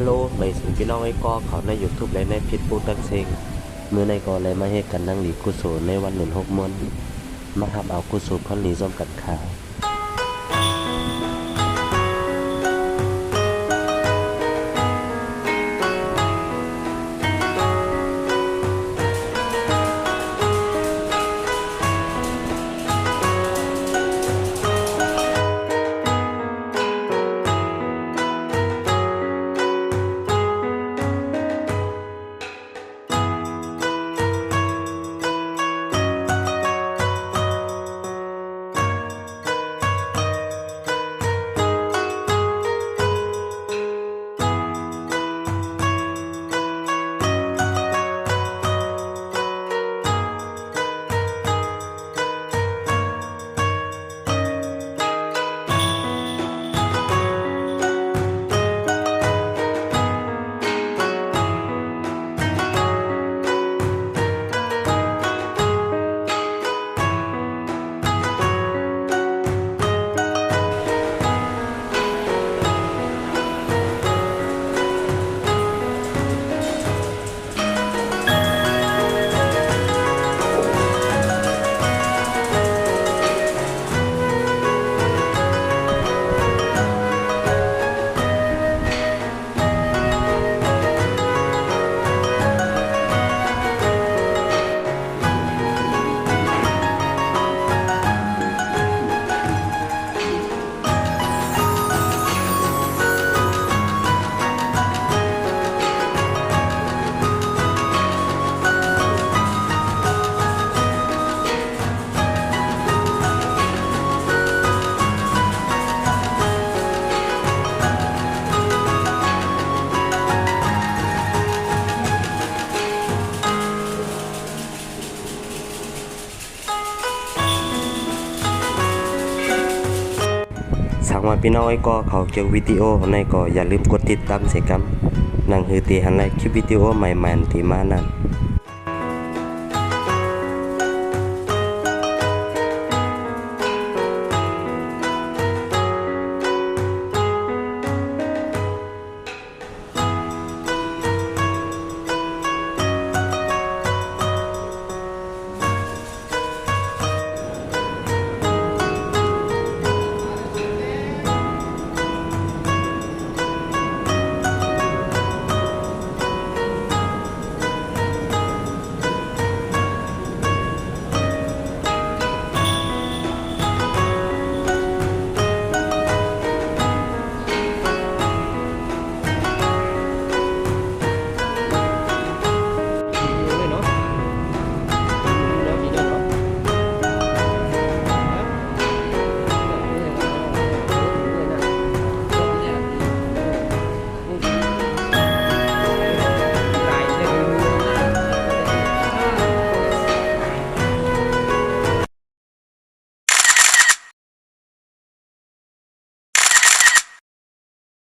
ฮัลโหลไม่สูงพี่น้องไอ้ก็เขาใน YouTube และในเพจปูตักเซงเมื่อในก็เลยมาให้กันนั่งหลีกุศลในวันหนุน6มนมาหับเอากุศลพรหลีร่วมกันข่าวสังว่าพี่น้องไอ้ก็เขาเจอวิดีโอในก็อย่าลืมกดติดตามเสียกันนั่งฮือตีหันไลคลิปวิดีโอใหม่ๆที่มานั้น